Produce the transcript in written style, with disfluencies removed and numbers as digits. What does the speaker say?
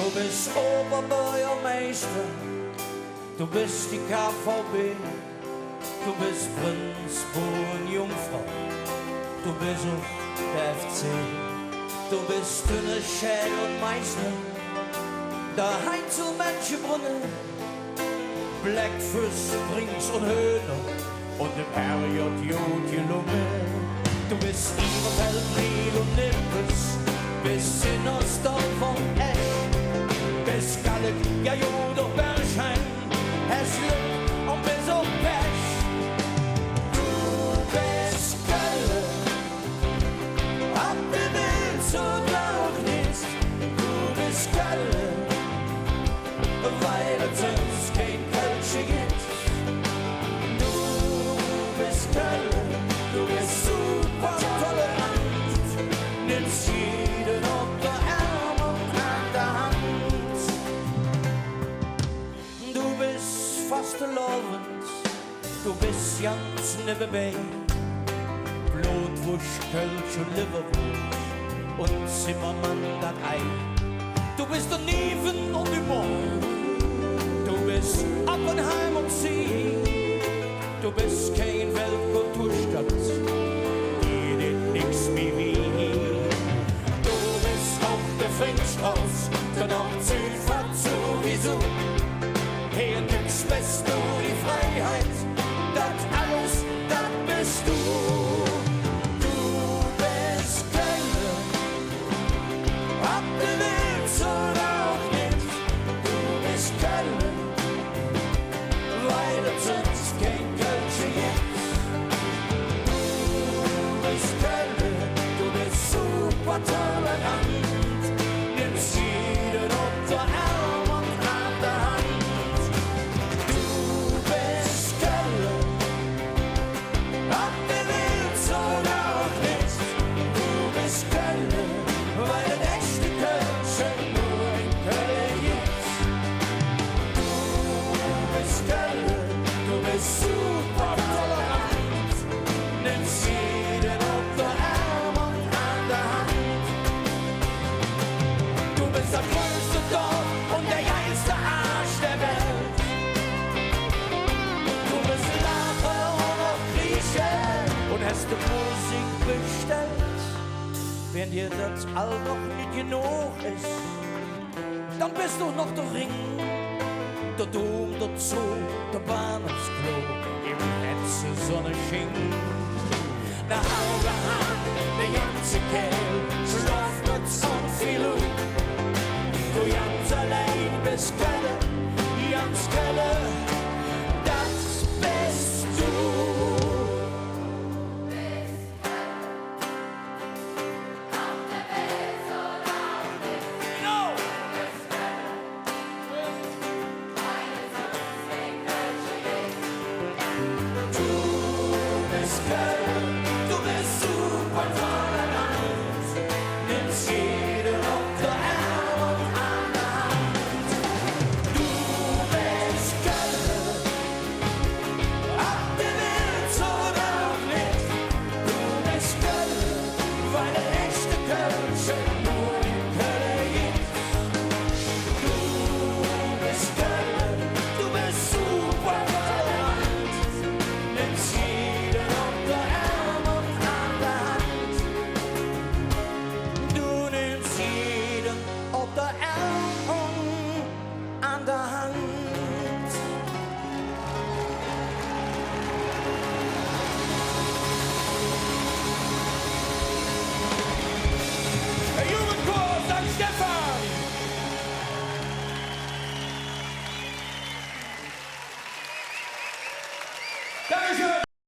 Du bist Oberbürgermeister, du bist die KVB, du bist Prinz, Jungfrau, du bist auch der FC. Du bist dünne Schädel und Meister, der Heinz und Menschenbrunne, Blackfish, Rings und Höhner und im Herrjott Jod Lunge. Du bist Iverfeld, Ried und Nippes, bis in Ostdorf und Esch, bis Gallig, ja Jod und Bergheim, es Glück und bis auf Pech. Du bist Kölle, ob du willst oder auch nicht, du bist Kölle, weil es sonst kein Kölsche gibt. Du bist Kölle, du bist super tolerant, nimmst jeden unter Arm und an der Hand. Du bist fast lovend, du bist ganz nebenbei, Blutwurst, Kölsch und Leberwurst und Zimmermann dat Ei. Du bist der Nieven und Dumont, du bist Oppenheim und Sie, du bist kein Weltkulturstadt, die dit nix wie Wien. Du bist auch der Frenchhaus, der Nord-Süd-Fahrt sowieso. Hier nix bist du die Freiheit, das alles, das bist du. Du bist Kölle, ob du willst oder auch nicht. Du bist Kölle, weil es sonst kein Kölsche gibt. Du bist Kölle, du bist super tolerant, nimmst jeden unter Arm und an der Hand. Du bist Kölle, ob du willst oder auch nicht. Du bist Kölle, weil ein echte Kölsche nur in Köln gibt. Du bist Kölle, du bist super tolerant, nimmst jeden unter Arm und an der Hand. Du bist das größte Dorf und der geilste Arsch der Welt. Du bist Lacher und auch Grieche und hast die Musik bestellt. Wenn dir das all noch nicht genug ist, dann bist du noch der Ring, der Dom, der Zoo, der Bahnhofsklo, im Hetze Sonne